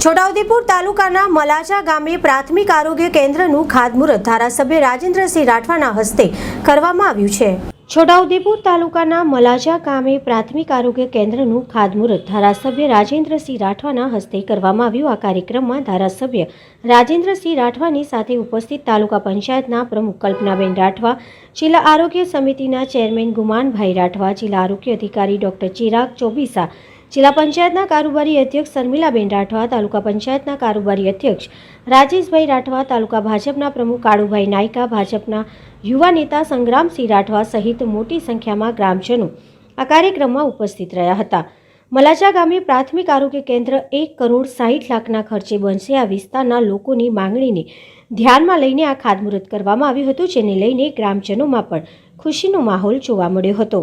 છોટાઉદેપુર તાલુકાના મલાજા ગામે પ્રાથમિક આરોગ્ય કેન્દ્રનું ખાતમુહૂર્ત ધારાસભ્ય રાજેન્દ્રસિંહ રાઠવાના હસ્તે કરવામાં આવ્યું છે। છોટાઉદેપુર તાલુકાના મલાજા ગામે પ્રાથમિક આરોગ્ય કેન્દ્રનું ખાતમુહૂર્ત ધારાસભ્ય રાજેન્દ્રસિંહ રાઠવાના હસ્તે કરવામાં આવ્યું। આ કાર્યક્રમમાં ધારાસભ્ય રાજેન્દ્રસિંહ રાઠવાની સાથે ઉપસ્થિત તાલુકા પંચાયતના પ્રમુખ કલ્પનાબેન રાઠવા, જિલ્લા આરોગ્ય સમિતિના ચેરમેન ગુમાનભાઈ રાઠવા, જિલ્લા આરોગ્ય અધિકારી ડોક્ટર ચિરાગ ચોબીસા, જિલ્લા પંચાયતના કારોબારી અધ્યક્ષ શર્મિલાબેન રાઠવા, તાલુકા પંચાયતના કારોબારી અધ્યક્ષ રાજેશભાઈ રાઠવા, તાલુકા ભાજપના પ્રમુખ કાળુભાઈ નાયકા, ભાજપના યુવા નેતા સંગ્રામસિંહ રાઠવા સહિત મોટી સંખ્યામાં ગ્રામજનો આ કાર્યક્રમમાં ઉપસ્થિત રહ્યા હતા। મલાજા ગામે પ્રાથમિક આરોગ્ય કેન્દ્ર 1,60,00,000ના ખર્ચે બનશે। આ વિસ્તારના લોકોની માંગણીને ધ્યાનમાં લઈને આ ખાતમુહૂર્ત કરવામાં આવ્યું હતું, જેને લઈને ગ્રામજનોમાં પણ ખુશીનો માહોલ જોવા મળ્યો હતો।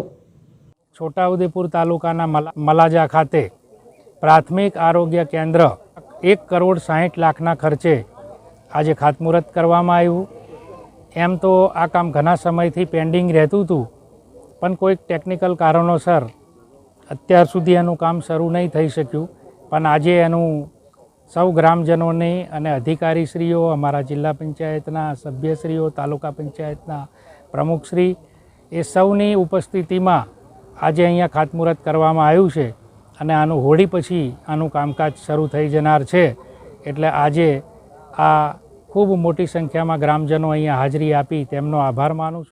છોટાઉદેપુર તાલુકાના મલાજા ખાતે પ્રાથમિક આરોગ્ય કેન્દ્ર 1,60,00,000ના ખર્ચે આજે ખાતમુહૂર્ત કરવામાં આવ્યું। એમ તો આ કામ ઘણા સમયથી પેન્ડિંગ રહેતું હતું, પણ કોઈક ટેકનિકલ કારણોસર અત્યાર સુધી એનું કામ શરૂ નહીં થઈ શક્યું, પણ આજે એનું સૌ ગ્રામજનોની અને અધિકારીશ્રીઓ, અમારા જિલ્લા પંચાયતના સભ્યશ્રીઓ, તાલુકા પંચાયતના પ્રમુખશ્રી એ સૌની ઉપસ્થિતિમાં આજે અહીંયા ખાતમુહૂર્ત કરવામાં આવ્યું છે અને આનું હોળી પછી આનું કામકાજ શરૂ થઈ જનાર છે। એટલે આજે આ ખૂબ મોટી સંખ્યામાં ગ્રામજનો અહીંયા હાજરી આપી તેમનો આભાર માનું છું।